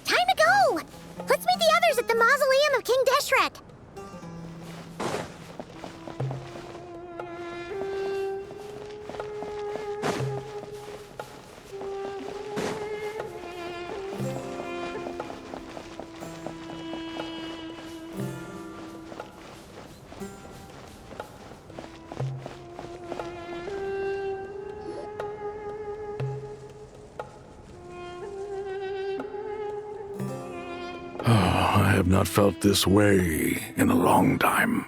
Time to go! Let's meet the others at the mausoleum of King Deshret. I have not felt this way in a long time.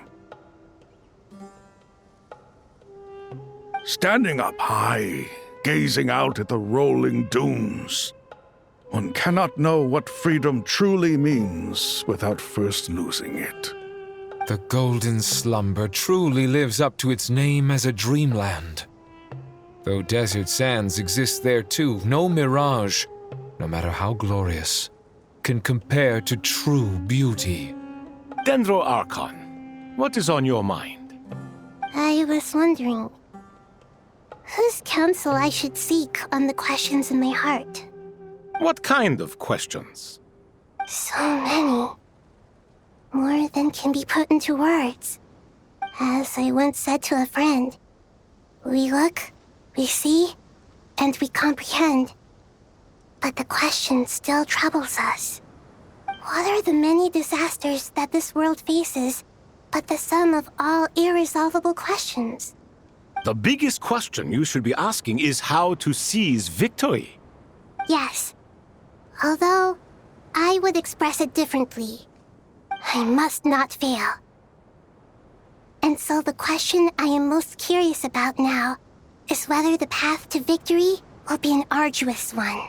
Standing up high, gazing out at the rolling dunes, one cannot know what freedom truly means without first losing it. The golden slumber truly lives up to its name as a dreamland. Though desert sands exist there too, no mirage, no matter how glorious, can compare to true beauty. Dendro Archon, what is on your mind? I was wondering whose counsel I should seek on the questions in my heart. What kind of questions? So many. More than can be put into words. As I once said to a friend, we look, we see, and we comprehend. But the question still troubles us. What are the many disasters that this world faces, but the sum of all irresolvable questions? The biggest question you should be asking is how to seize victory. Yes. Although, I would express it differently. I must not fail. And so the question I am most curious about now is whether the path to victory will be an arduous one.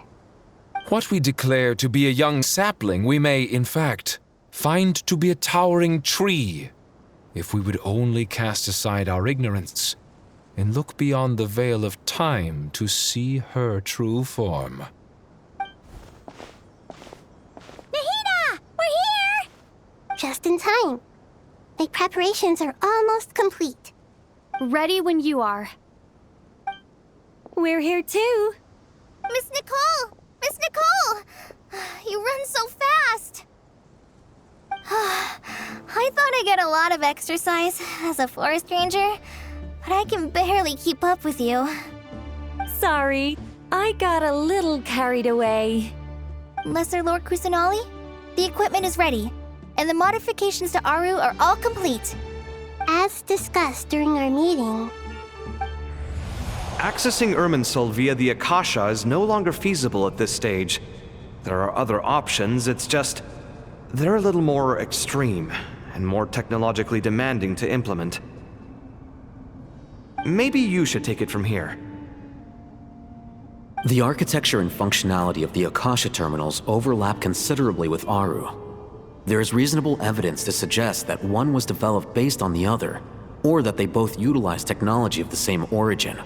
What we declare to be a young sapling, we may, in fact, find to be a towering tree, if we would only cast aside our ignorance and look beyond the veil of time to see her true form. Nahida! We're here! Just in time. My preparations are almost complete. Ready when you are. We're here too. Miss Nicole! Miss Nicole! You run so fast! I thought I'd get a lot of exercise as a forest ranger, but I can barely keep up with you. Sorry, I got a little carried away. Lesser Lord Kusanali, the equipment is ready, and the modifications to Aru are all complete. As discussed during our meeting, accessing Irminsul via the Akasha is no longer feasible at this stage. There are other options, it's just they're a little more extreme and more technologically demanding to implement. Maybe you should take it from here. The architecture and functionality of the Akasha terminals overlap considerably with Aru. There is reasonable evidence to suggest that one was developed based on the other, or that they both utilize technology of the same origin.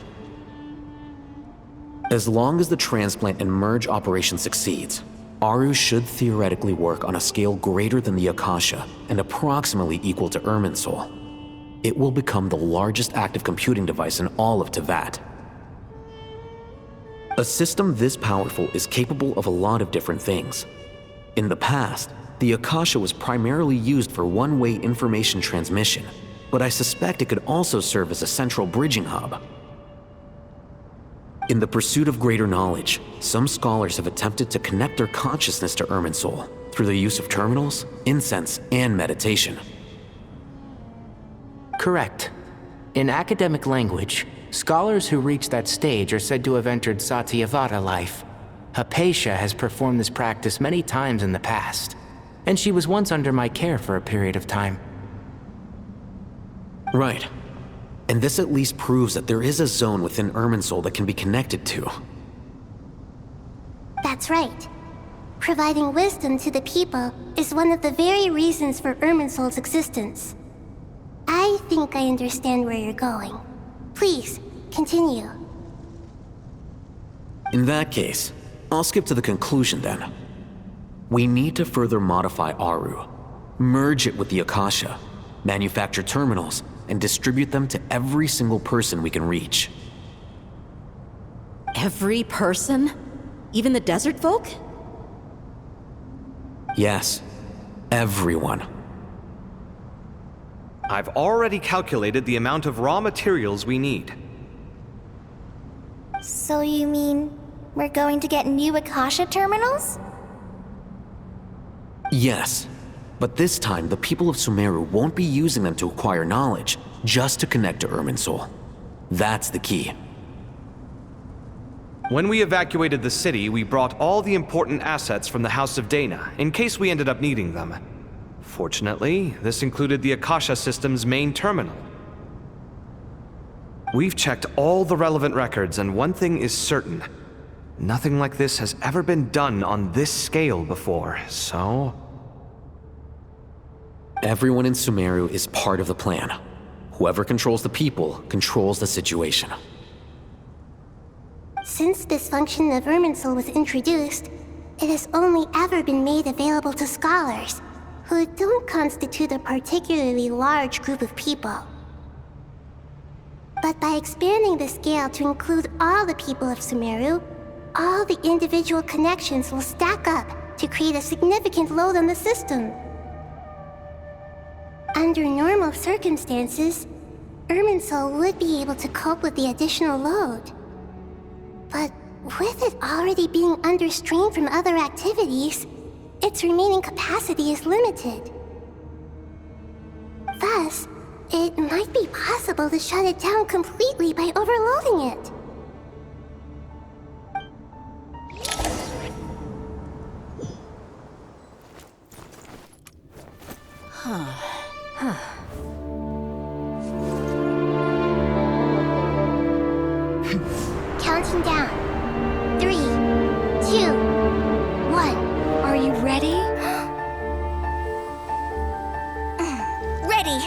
As long as the transplant and merge operation succeeds, Aru should theoretically work on a scale greater than the Akasha and approximately equal to Irminsul. It will become the largest active computing device in all of Teyvat. A system this powerful is capable of a lot of different things. In the past, the Akasha was primarily used for one-way information transmission, but I suspect it could also serve as a central bridging hub. In the pursuit of greater knowledge, some scholars have attempted to connect their consciousness to Irminsul through the use of terminals, incense, and meditation. Correct. In academic language, scholars who reach that stage are said to have entered Satyavada life. Hypatia has performed this practice many times in the past, and she was once under my care for a period of time. Right. And this at least proves that there is a zone within Irminsul that can be connected to. that's right. Providing wisdom to the people is one of the very reasons for Irminsul's existence. I think I understand where you're going. Please, continue. In that case, I'll skip to the conclusion then. We need to further modify Aru, merge it with the Akasha, manufacture terminals, and distribute them to every single person we can reach. Every person? Even the desert folk? Yes, everyone. I've already calculated the amount of raw materials we need. So you mean we're going to get new Akasha terminals? Yes, but this time the people of Sumeru won't be using them to acquire knowledge, just to connect to Irminsul. That's the key. When we evacuated the city, we brought all the important assets from the House of Dana, in case we ended up needing them. Fortunately, this included the Akasha system's main terminal. We've checked all the relevant records, and one thing is certain. Nothing like this has ever been done on this scale before, so... Everyone in Sumeru is part of the plan. Whoever controls the people controls the situation. Since this function of Irminsul was introduced, it has only ever been made available to scholars, who don't constitute a particularly large group of people. But by expanding the scale to include all the people of Sumeru, all the individual connections will stack up to create a significant load on the system. Under normal circumstances, Irminsul would be able to cope with the additional load. But with it already being under strain from other activities, its remaining capacity is limited. Thus, it might be possible to shut it down completely by overloading it. Counting down. 3, 2, 1. Are you ready? Ready!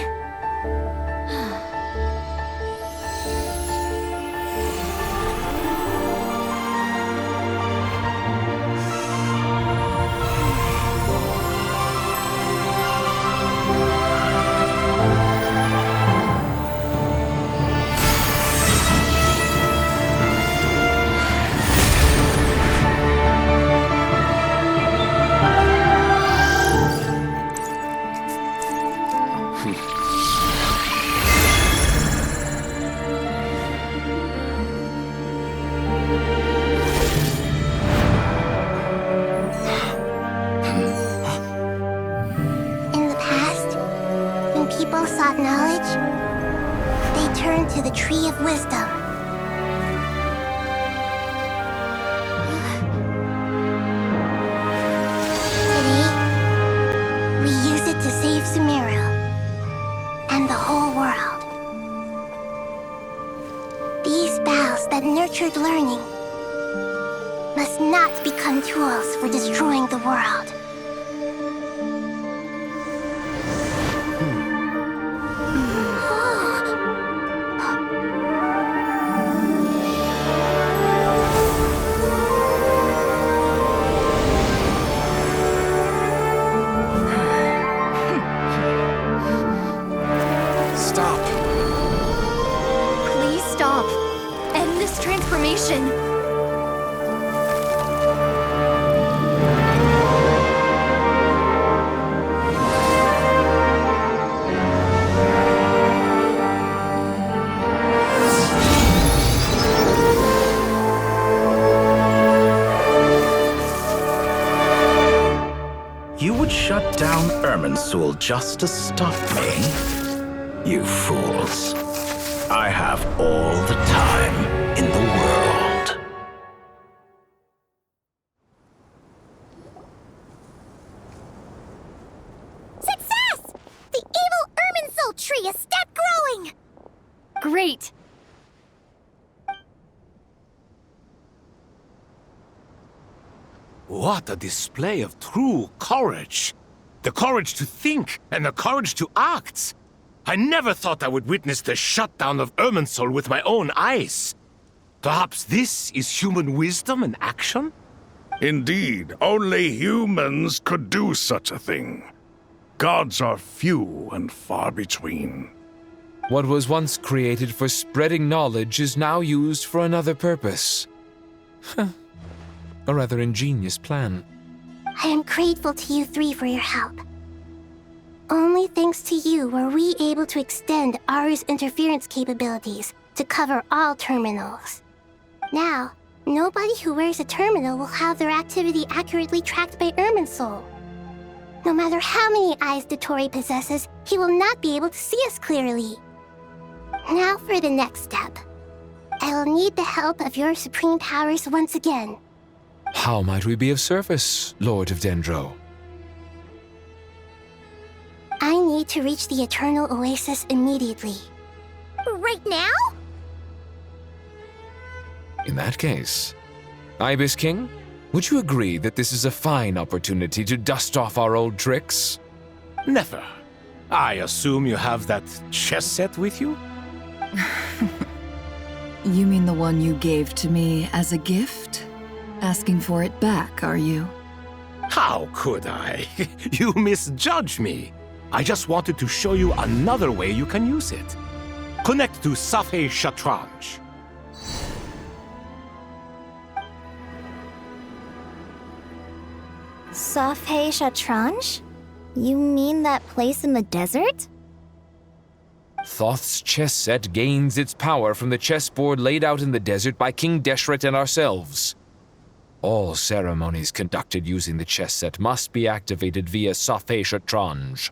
People sought knowledge, they turned to the Tree of Wisdom. Today, we use it to save Sumeru and the whole world. These boughs that nurtured learning must not become tools for destroying the world. Transformation. You would shut down Irminsul just to stop me? You fools. I have all the time in the world. Success! The evil Irminsul tree has stopped growing! Great! What a display of true courage! The courage to think and the courage to act! I never thought I would witness the shutdown of Irminsul with my own eyes. Perhaps this is human wisdom in action? Indeed, only humans could do such a thing. gods are few and far between. What was once created for spreading knowledge is now used for another purpose. A rather ingenious plan. I am grateful to you three for your help. Only thanks to you were we able to extend Aru's interference capabilities to cover all terminals. Now, nobody who wears a terminal will have their activity accurately tracked by Irminsul. No matter how many eyes Dottore possesses, he will not be able to see us clearly. Now for the next step. I will need the help of your supreme powers once again. How might we be of service, Lord of Dendro? I need to reach the Eternal Oasis immediately. Right now? In that case, Ibis King, would you agree that this is a fine opportunity to dust off our old tricks? Never. I assume you have that chess set with you? You mean the one you gave to me as a gift? Asking for it back, are you? How could I? You misjudge me. I just wanted to show you another way you can use it. Connect to Safei Shatranj. Safei Shatranj? You mean that place in the desert? Thoth's chess set gains its power from the chessboard laid out in the desert by King Deshret and ourselves. All ceremonies conducted using the chess set must be activated via Safei Shatranj.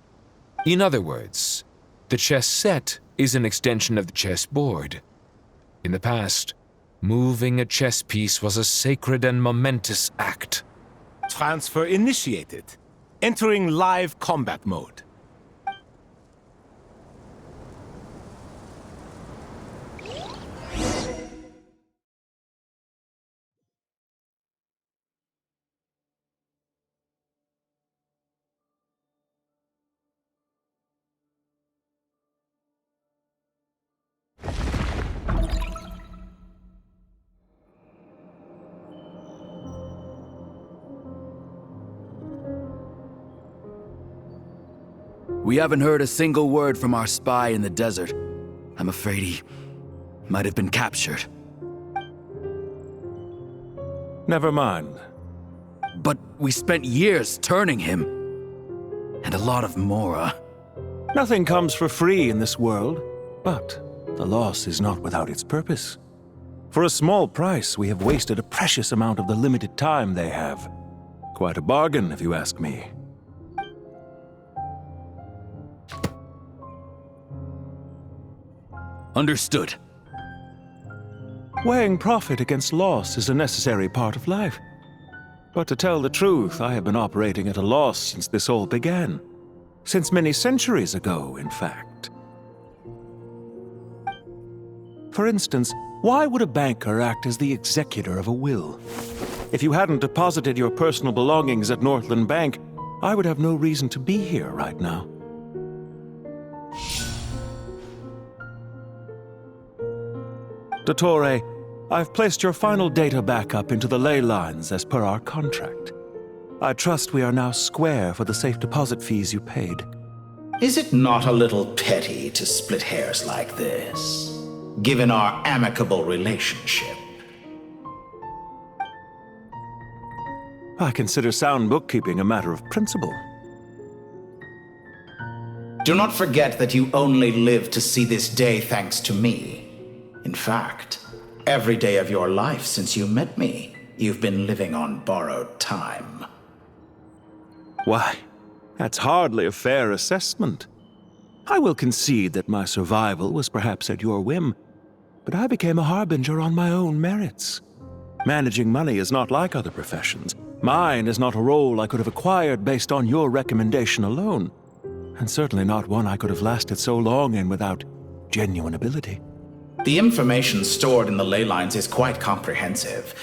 In other words, the chess set is an extension of the chessboard. In the past, moving a chess piece was a sacred and momentous act. Transfer initiated. Entering live combat mode. We haven't heard a single word from our spy in the desert. I'm afraid he might have been captured. Never mind. But we spent years turning him. And a lot of Mora. Nothing comes for free in this world, but the loss is not without its purpose. For a small price, we have wasted a precious amount of the limited time they have. Quite a bargain, if you ask me. Understood. Weighing profit against loss is a necessary part of life. But to tell the truth, I have been operating at a loss since this all began. Since many centuries ago, in fact. For instance, why would a banker act as the executor of a will? If you hadn't deposited your personal belongings at Northland Bank, I would have no reason to be here right now. Dottore, I've placed your final data backup into the ley lines as per our contract. I trust we are now square for the safe deposit fees you paid. Is it not a little petty to split hairs like this, given our amicable relationship? I consider sound bookkeeping a matter of principle. Do not forget that you only live to see this day thanks to me. In fact, every day of your life since you met me, you've been living on borrowed time. Why, that's hardly a fair assessment. I will concede that my survival was perhaps at your whim, but I became a harbinger on my own merits. Managing money is not like other professions. Mine is not a role I could have acquired based on your recommendation alone, and certainly not one I could have lasted so long in without genuine ability. The information stored in the ley lines is quite comprehensive.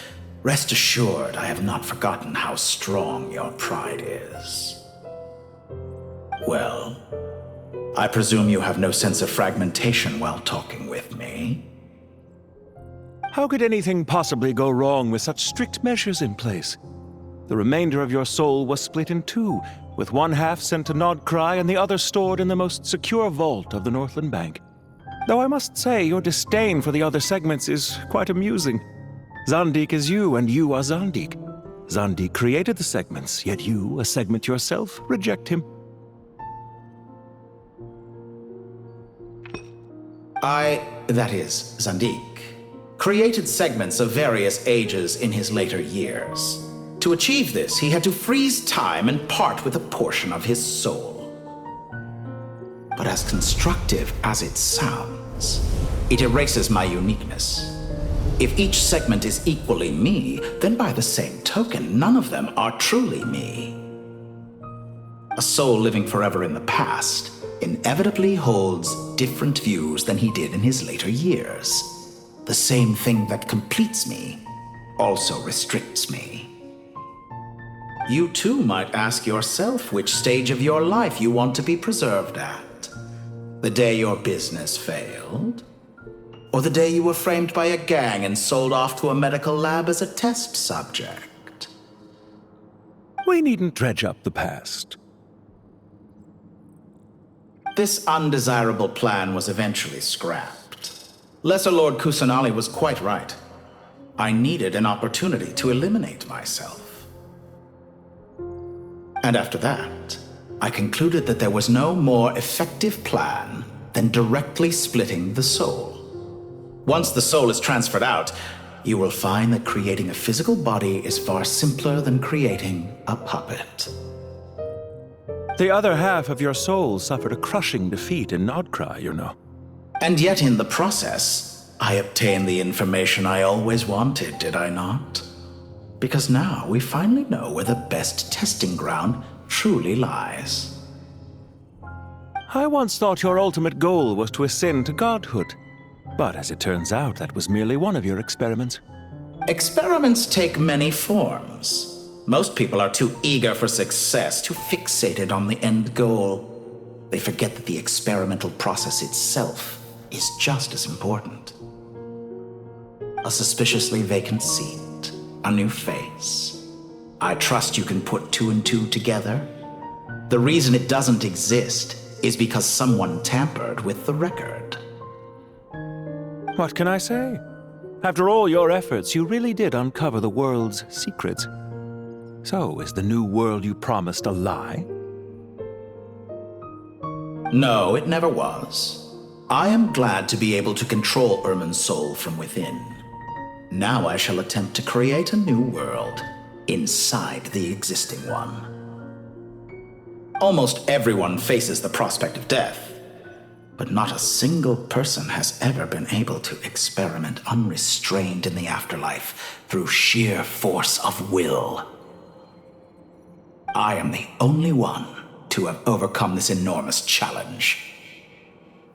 Rest assured, I have not forgotten how strong your pride is. Well, I presume you have no sense of fragmentation while talking with me. How could anything possibly go wrong with such strict measures in place? The remainder of your soul was split in two, with one half sent to Nodcry and the other stored in the most secure vault of the Northland Bank. Though I must say your disdain for the other segments is quite amusing. Zandik is you, and you are Zandik. Zandik created the segments, yet you, a segment yourself, reject him. That is, Zandik, created segments of various ages in his later years. To achieve this, he had to freeze time and part with a portion of his soul. But as constructive as it sounds, it erases my uniqueness. If each segment is equally me, then by the same token, none of them are truly me. A soul living forever in the past inevitably holds different views than he did in his later years. The same thing that completes me also restricts me. You too might ask yourself which stage of your life you want to be preserved at. The day your business failed? Or the day you were framed by a gang and sold off to a medical lab as a test subject? We needn't dredge up the past. This undesirable plan was eventually scrapped. Lesser Lord Kusanali was quite right. I needed an opportunity to eliminate myself. And after that, I concluded that there was no more effective plan than directly splitting the soul. Once the soul is transferred out, you will find that creating a physical body is far simpler than creating a puppet. The other half of your soul suffered a crushing defeat in Nodcry, you know. And yet in the process, I obtained the information I always wanted, did I not? Because now we finally know where the best testing ground truly lies. I once thought your ultimate goal was to ascend to godhood. But as it turns out, that was merely one of your experiments. Experiments take many forms. Most people are too eager for success, too fixated on the end goal. They forget that the experimental process itself is just as important. A suspiciously vacant seat, a new face. I trust you can put two and two together. The reason it doesn't exist is because someone tampered with the record. What can I say? After all your efforts, you really did uncover the world's secrets. So, is the new world you promised a lie? No, it never was. I am glad to be able to control Irmin's soul from within. Now I shall attempt to create a new world inside the existing one. Almost everyone faces the prospect of death, but not a single person has ever been able to experiment unrestrained in the afterlife through sheer force of will. I am the only one to have overcome this enormous challenge.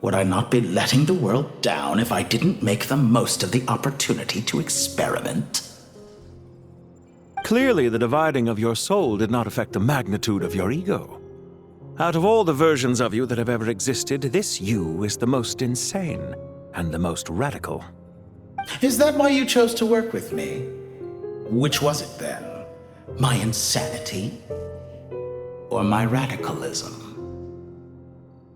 Would I not be letting the world down if I didn't make the most of the opportunity to experiment? Clearly, the dividing of your soul did not affect the magnitude of your ego. Out of all the versions of you that have ever existed, this you is the most insane and the most radical. Is that why you chose to work with me? Which was it then? My insanity? Or my radicalism?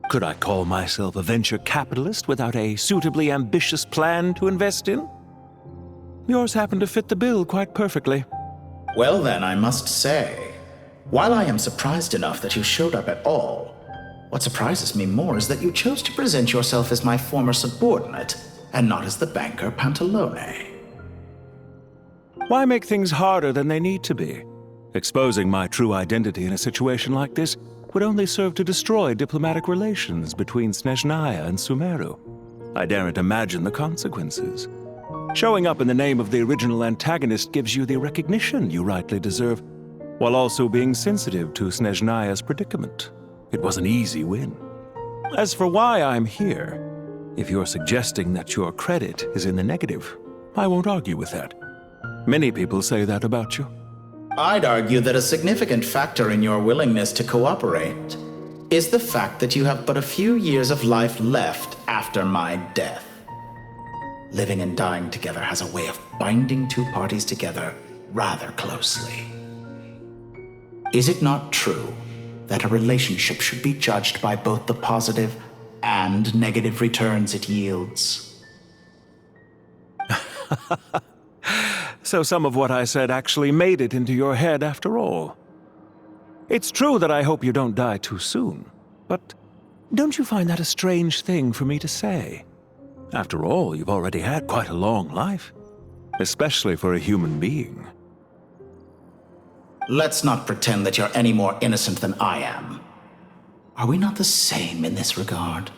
Could I call myself a venture capitalist without a suitably ambitious plan to invest in? Yours happened to fit the bill quite perfectly. Well then, I must say, while I am surprised enough that you showed up at all, what surprises me more is that you chose to present yourself as my former subordinate and not as the banker Pantalone. Why make things harder than they need to be? Exposing my true identity in a situation like this would only serve to destroy diplomatic relations between Snezhnaya and Sumeru. I daren't imagine the consequences. Showing up in the name of the original antagonist gives you the recognition you rightly deserve, while also being sensitive to Snezhnaya's predicament. It was an easy win. As for why I'm here, if you're suggesting that your credit is in the negative, I won't argue with that. Many people say that about you. I'd argue that a significant factor in your willingness to cooperate is the fact that you have but a few years of life left after my death. Living and dying together has a way of binding two parties together rather closely. Is it not true that a relationship should be judged by both the positive and negative returns it yields. So some of what I said actually made it into your head after all. It's true that I hope you don't die too soon, but don't you find that a strange thing for me to say? After all, you've already had quite a long life, especially for a human being. Let's not pretend that you're any more innocent than I am. Are we not the same in this regard?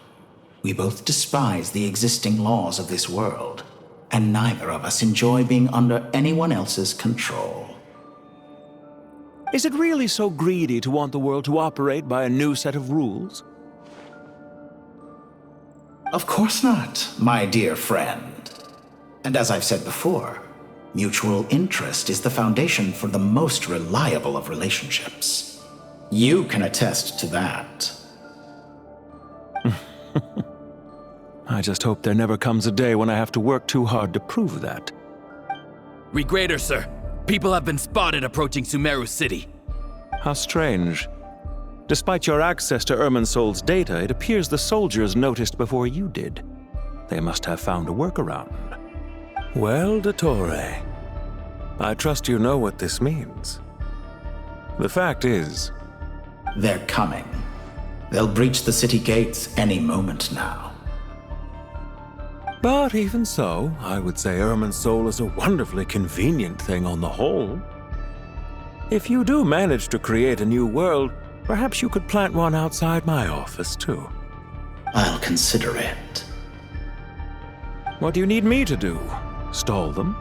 We both despise the existing laws of this world, and neither of us enjoy being under anyone else's control. Is it really so greedy to want the world to operate by a new set of rules? Of course not, my dear friend. And as I've said before, mutual interest is the foundation for the most reliable of relationships. You can attest to that. I just hope there never comes a day when I have to work too hard to prove that. Regrader, sir. People have been spotted approaching Sumeru City. How strange. Despite your access to Irminsol's data, it appears the soldiers noticed before you did. They must have found a workaround. Well, Dottore, I trust you know what this means. The fact is... They're coming. They'll breach the city gates any moment now. But even so, I would say Irminsol is a wonderfully convenient thing on the whole. If you do manage to create a new world, perhaps you could plant one outside my office, too. I'll consider it. What do you need me to do? Stall them?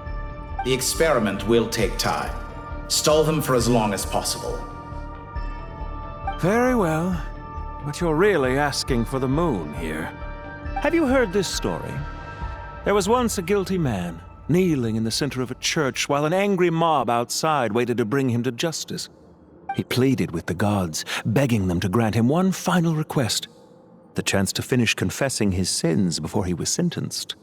The experiment will take time. Stall them for as long as possible. Very well. But you're really asking for the moon here. Have you heard this story? There was once a guilty man, kneeling in the center of a church while an angry mob outside waited to bring him to justice. He pleaded with the gods, begging them to grant him one final request, the chance to finish confessing his sins before he was sentenced.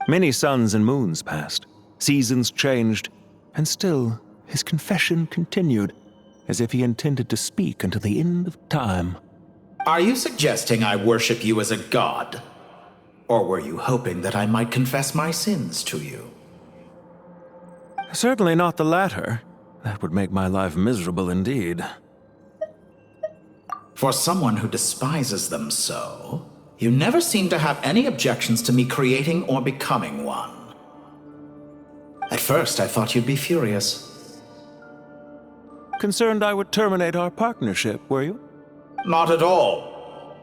Many suns and moons passed, seasons changed, and still his confession continued, as if he intended to speak until the end of time. Are you suggesting I worship you as a god? Or were you hoping that I might confess my sins to you? Certainly not the latter. That would make my life miserable indeed. For someone who despises them so, you never seem to have any objections to me creating or becoming one. At first, I thought you'd be furious. Concerned I would terminate our partnership, were you? Not at all.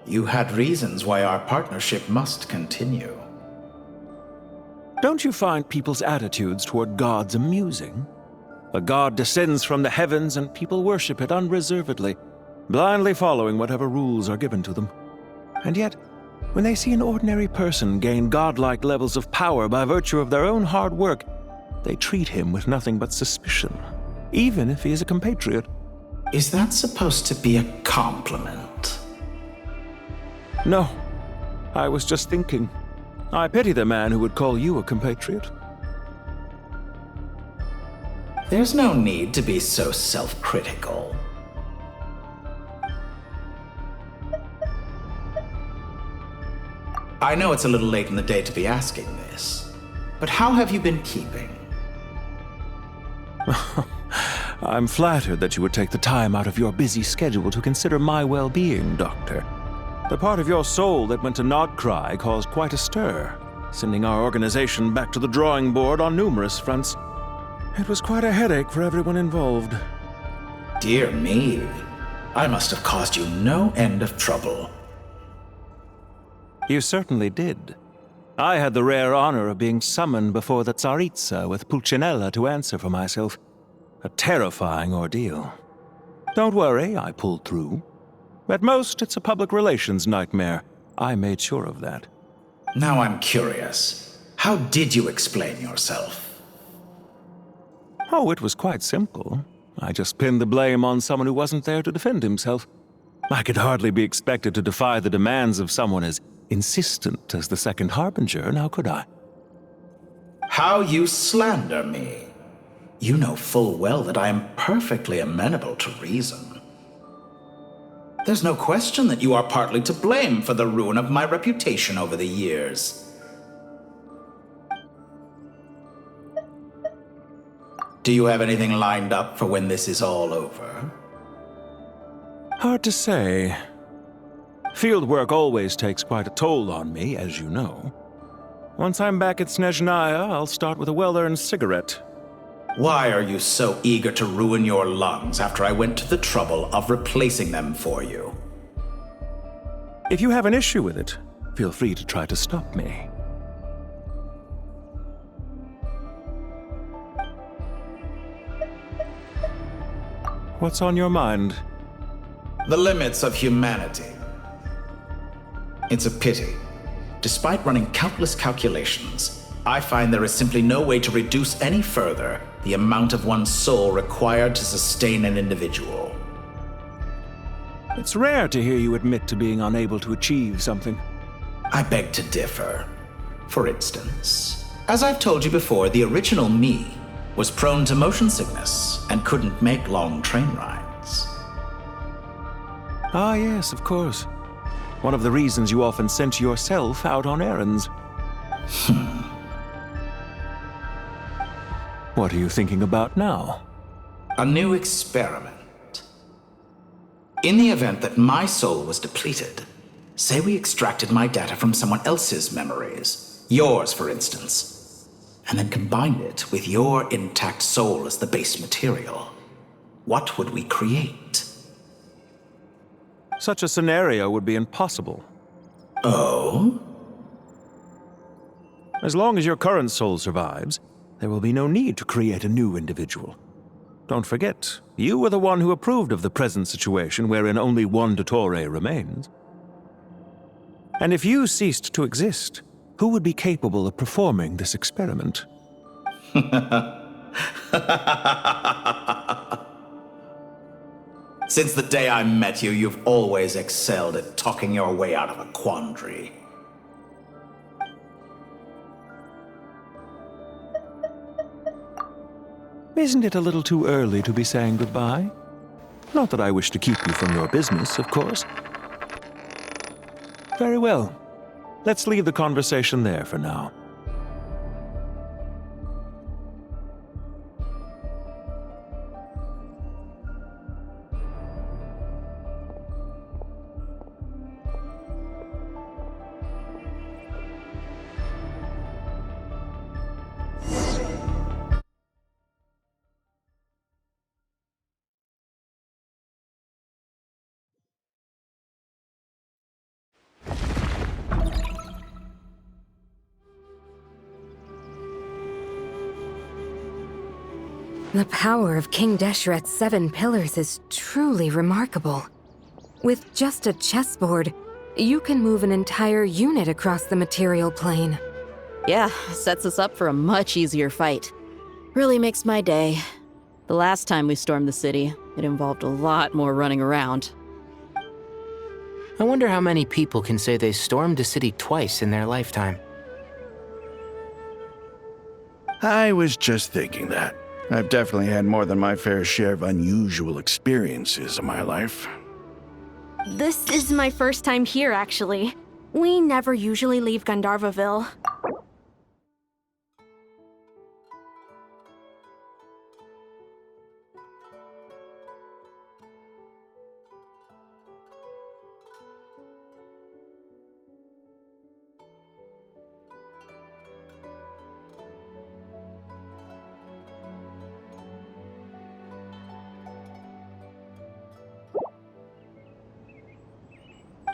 You had reasons why our partnership must continue. Don't you find people's attitudes toward gods amusing? A god descends from the heavens and people worship it unreservedly, blindly following whatever rules are given to them. And yet, when they see an ordinary person gain godlike levels of power by virtue of their own hard work, they treat him with nothing but suspicion, even if he is a compatriot. Is that supposed to be a compliment? No, I was just thinking. I pity the man who would call you a compatriot. There's no need to be so self-critical. I know it's a little late in the day to be asking this, but how have you been keeping? I'm flattered that you would take the time out of your busy schedule to consider my well-being, Doctor. The part of your soul that went to Nodcry caused quite a stir, sending our organization back to the drawing board on numerous fronts. It was quite a headache for everyone involved. Dear me, I must have caused you no end of trouble. You certainly did. I had the rare honor of being summoned before the Tsaritsa with Pulcinella to answer for myself. A terrifying ordeal. Don't worry, I pulled through. At most, it's a public relations nightmare. I made sure of that. Now I'm curious. How did you explain yourself? Oh, it was quite simple. I just pinned the blame on someone who wasn't there to defend himself. I could hardly be expected to defy the demands of someone as insistent as the Second Harbinger, now could I? How you slander me. You know full well that I am perfectly amenable to reason. There's no question that you are partly to blame for the ruin of my reputation over the years. Do you have anything lined up for when this is all over? Hard to say. Field work always takes quite a toll on me, as you know. Once I'm back at Snezhnaya, I'll start with a well-earned cigarette. Why are you so eager to ruin your lungs after I went to the trouble of replacing them for you? If you have an issue with it, feel free to try to stop me. What's on your mind? The limits of humanity. It's a pity. Despite running countless calculations, I find there is simply no way to reduce any further the amount of one's soul required to sustain an individual. It's rare to hear you admit to being unable to achieve something. I beg to differ. For instance, as I've told you before, the original me was prone to motion sickness and couldn't make long train rides. Ah, yes, of course. One of the reasons you often sent yourself out on errands. What are you thinking about now? A new experiment. In the event that my soul was depleted, say we extracted my data from someone else's memories, yours for instance, and then combined it with your intact soul as the base material, what would we create? Such a scenario would be impossible. Oh? As long as your current soul survives, there will be no need to create a new individual. Don't forget, you were the one who approved of the present situation wherein only one Dottore remains. And if you ceased to exist, who would be capable of performing this experiment? Since the day I met you, you've always excelled at talking your way out of a quandary. Isn't it a little too early to be saying goodbye? Not that I wish to keep you from your business, of course. Very well. Let's leave the conversation there for now. The power of King Deshret's 7 pillars is truly remarkable. With just a chessboard, you can move an entire unit across the material plane. Yeah, sets us up for a much easier fight. Really makes my day. The last time we stormed the city, it involved a lot more running around. I wonder how many people can say they stormed a city twice in their lifetime. I was just thinking that. I've definitely had more than my fair share of unusual experiences in my life. This is my first time here, actually. We never usually leave Gandharvaville.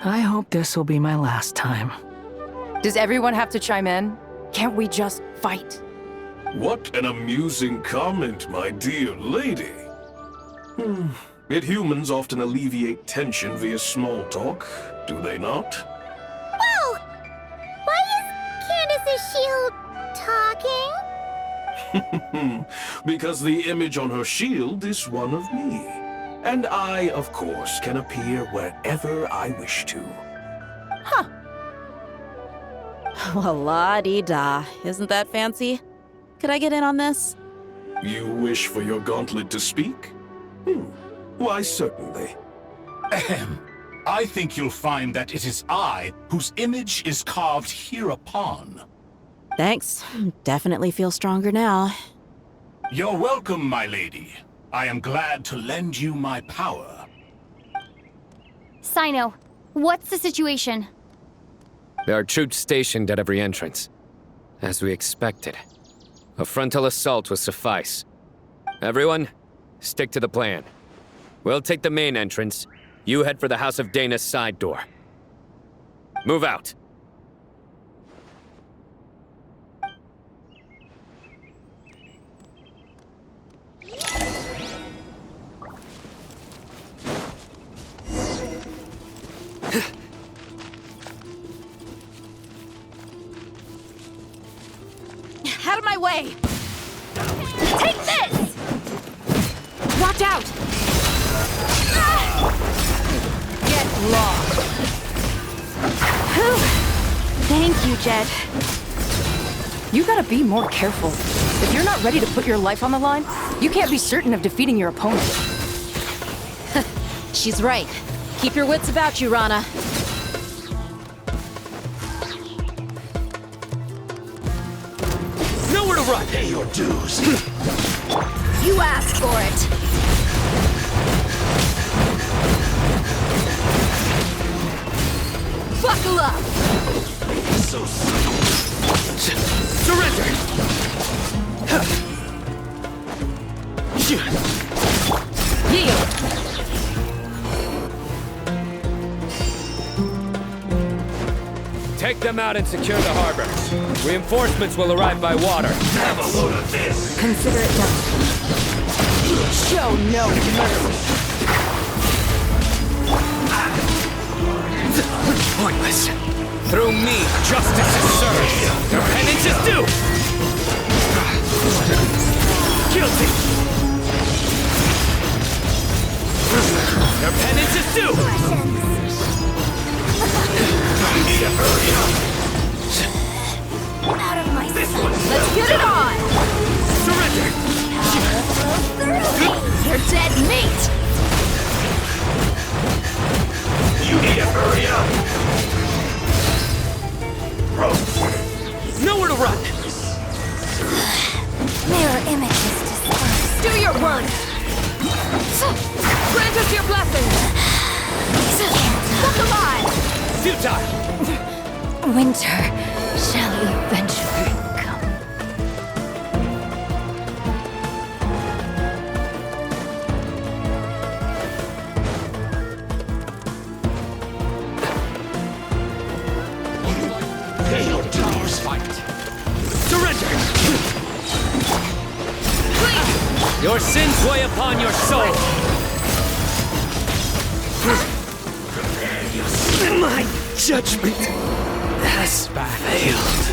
I hope this will be my last time. Does everyone have to chime in? Can't we just fight? What an amusing comment, my dear lady. Yet humans often alleviate tension via small talk, do they not? Whoa! Why is Candace's shield talking? Because the image on her shield is one of me. And I, of course, can appear wherever I wish to. Huh. Well, la-dee-da. Isn't that fancy? Could I get in on this? You wish for your gauntlet to speak? Why, certainly. I think you'll find that it is I whose image is carved hereupon. Thanks. Definitely feel stronger now. You're welcome, my lady. I am glad to lend you my power. Sino, what's the situation? There are troops stationed at every entrance. As we expected. A frontal assault will suffice. Everyone, stick to the plan. We'll take the main entrance. You head for the House of Dana's side door. Move out. Out of my way! Take this! Watch out! Get lost! Thank you, Jed. You gotta be more careful. If you're not ready to put your life on the line, you can't be certain of defeating your opponent. She's right. Keep your wits about you, Rana. Nowhere to run! Pay your dues. You asked for it. Buckle up! So surrender! Yield! Take them out and secure the harbor. Reinforcements will arrive by water. Have a load of this! Consider it done. Show no mercy! Pointless. Through me, justice is served. Your penance is due. Guilty. Your penance is due. Out of my sight. Let's get it on! Surrender. You're dead meat. You need to hurry up! Nowhere to run. Mirror images dispersed. Do your work! Grant us your blessing! Look alive! Futile. Winter shall eventually come. Hail Tower's fight! Surrender. Your sins weigh upon your soul. My judgment has failed.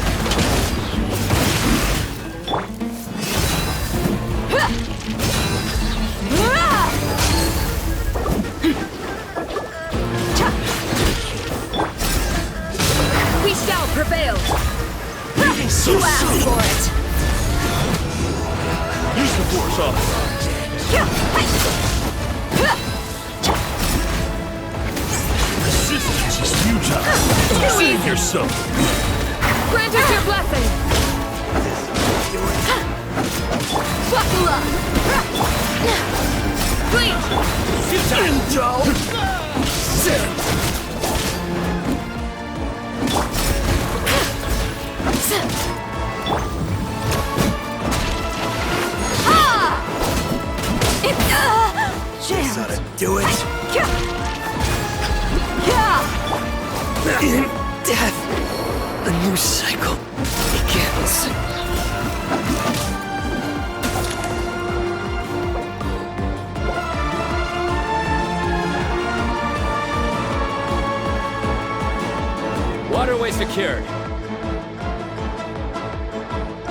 We shall prevail! You asked for it. Use the force off. Resistance is futile. Save yourself. Grant us your blessing! Buckle up! Clean! This ought to do it. In death, a new cycle begins. Waterway secured.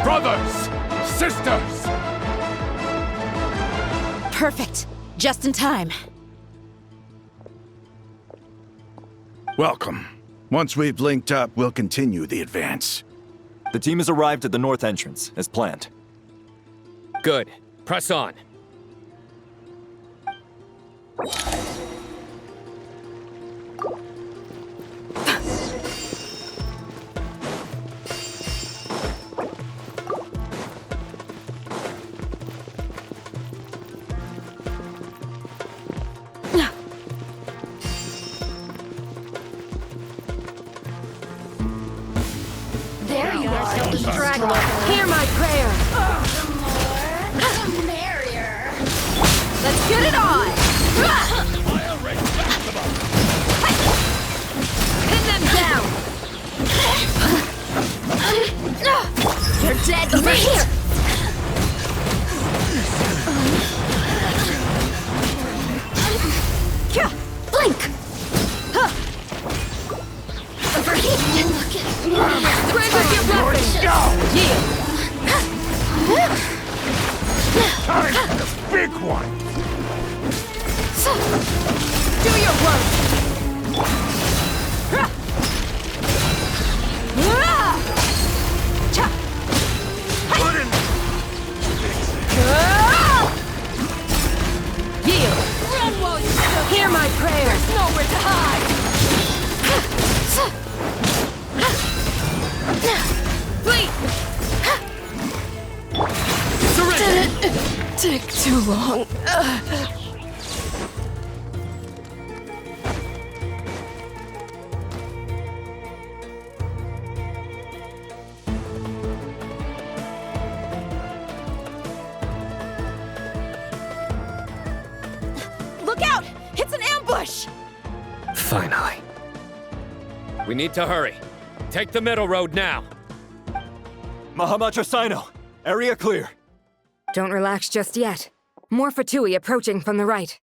Brothers! Sisters! Perfect. Just in time. Welcome. Once we've linked up, we'll continue the advance. The team has arrived at the north entrance, as planned. Good. Press on. There you are. Hear my prayer! The merrier. Let's get it on! Pin them down! You're dead Over meat. here! Blink! Over here. Look at me. Grant us your blessing! Yield! Time for the big one! Do your work! Yield! Run while you still Hear my prayer! There's nowhere to hide. Flee! Didn't take too long. Look out! It's an ambush! Finally. We need to hurry. Take the middle road now. Mahamacha Sino, area clear. Don't relax just yet. More Fatui approaching from the right.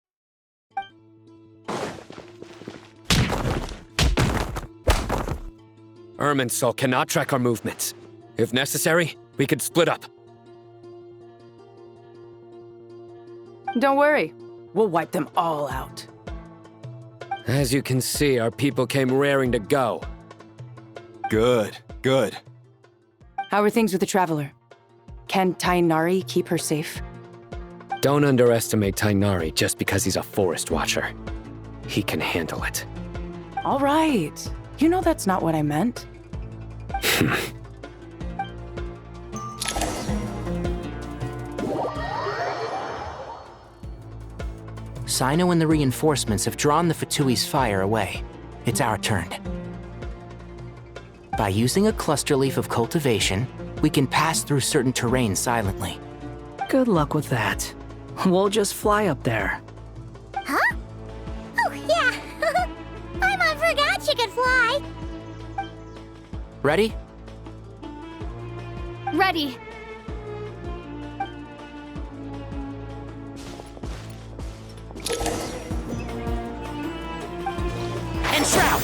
Irminsul cannot track our movements. If necessary, we could split up. Don't worry. We'll wipe them all out. As you can see, our people came raring to go. Good, good. How are things with the Traveler? Can Tainari keep her safe? Don't underestimate Tainari just because he's a forest watcher. He can handle it. All right. You know that's not what I meant. Sino and the reinforcements have drawn the Fatui's fire away. It's our turn. By using a cluster leaf of cultivation, we can pass through certain terrain silently. Good luck with that. We'll just fly up there. Huh? Oh, yeah. I forgot you could fly. Ready? Ready. And shroud!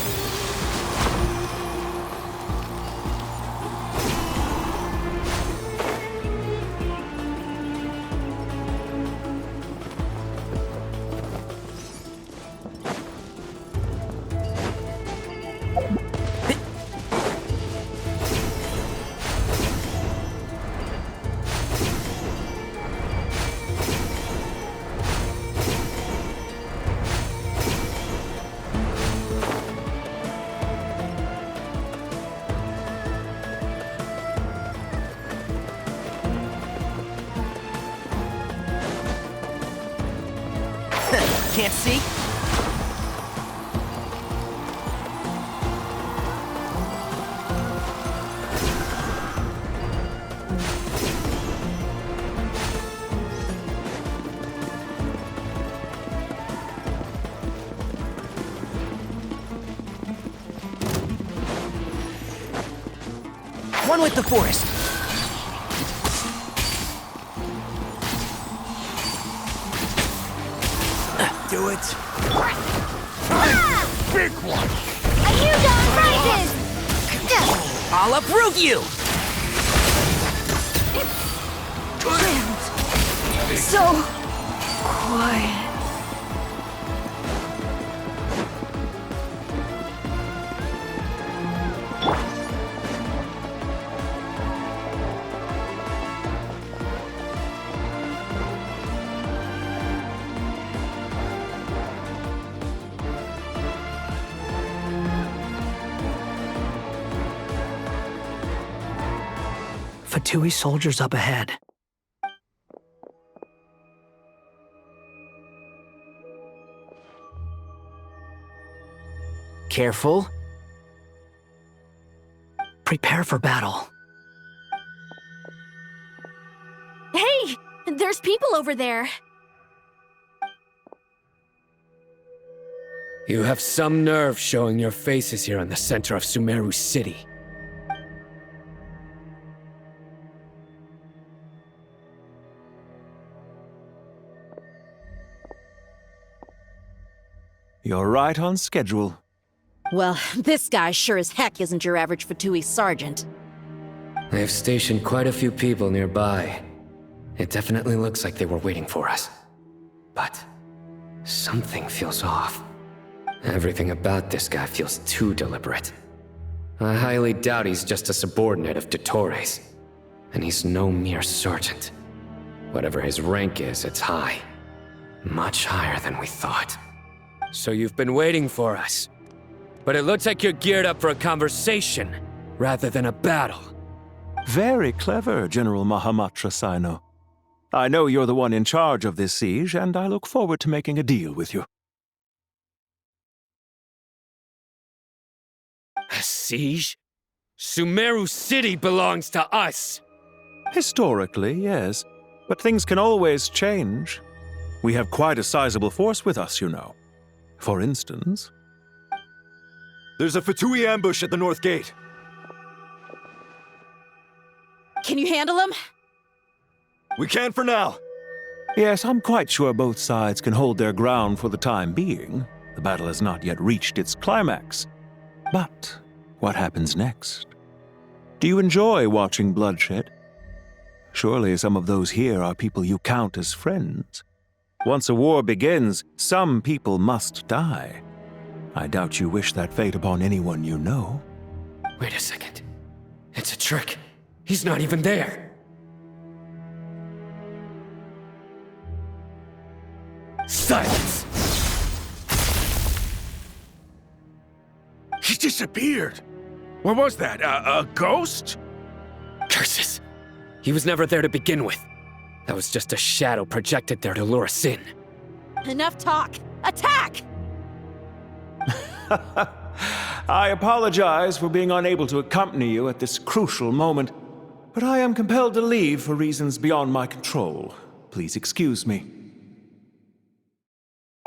Can't see? One with the forest. Do it. Big one! A huge on prizes! I'll approve you! So quiet. Fatui soldiers up ahead. Careful. prepare for battle. Hey! There's people over there. You have some nerve showing your faces here in the center of Sumeru City. You're right on schedule. Well, this guy sure as heck isn't your average Fatui sergeant. I have stationed quite a few people nearby. It definitely looks like they were waiting for us. But something feels off. Everything about this guy feels too deliberate. I highly doubt he's just a subordinate of Dottores. And he's no mere sergeant. Whatever his rank is, it's high. Much higher than we thought. So you've been waiting for us. But it looks like you're geared up for a conversation, rather than a battle. Very clever, General Mahamatra Sino. I know you're the one in charge of this siege, and I look forward to making a deal with you. A siege? Sumeru City belongs to us! Historically, yes. But things can always change. We have quite a sizable force with us, you know. For instance... There's a Fatui ambush at the north gate. Can you handle him? We can for now. Yes, I'm quite sure both sides can hold their ground for the time being. The battle has not yet reached its climax. But what happens next? Do you enjoy watching bloodshed? Surely some of those here are people you count as friends. Once a war begins, some people must die. I doubt you wish that fate upon anyone you know. Wait a second. It's a trick. He's not even there. Silence! He disappeared. What was that? A ghost? Curses! He was never there to begin with. That was just a shadow projected there to lure us in. Enough talk! Attack! I apologize for being unable to accompany you at this crucial moment, but I am compelled to leave for reasons beyond my control. Please excuse me.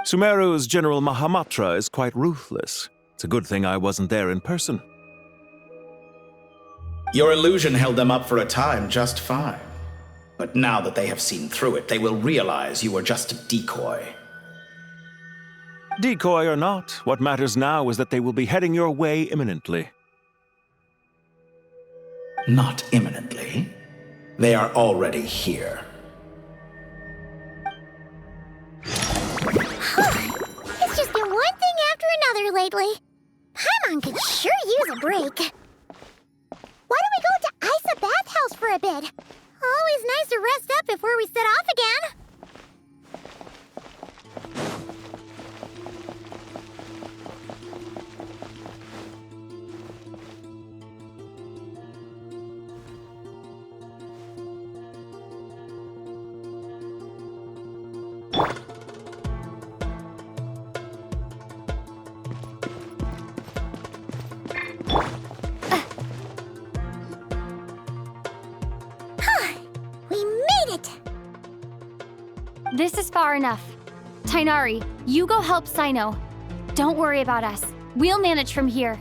Sumeru's General Mahamatra is quite ruthless. It's a good thing I wasn't there in person. Your illusion held them up for a time just fine. But now that they have seen through it, they will realize you were just a decoy. Decoy or not, what matters now is that they will be heading your way imminently. Not imminently. They are already here. It's just been one thing after another lately. Paimon could sure use a break. Why don't we go to Isa Bathhouse for a bit? Always nice to rest up before we set off again. This is far enough. Tainari, you go help Sino. Don't worry about us. We'll manage from here.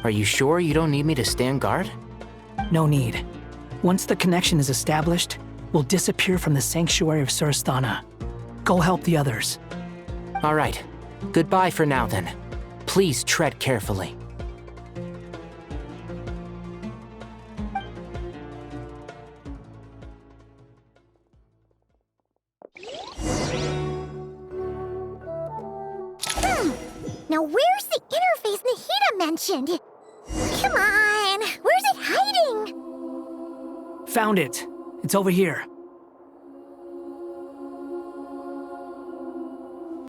Are you sure you don't need me to stand guard? No need. Once the connection is established, we'll disappear from the sanctuary of Surasthana. Go help the others. All right. Goodbye for now, then. Please tread carefully. Now where's the interface Nahida mentioned? Come on, where's it hiding? Found it. It's over here.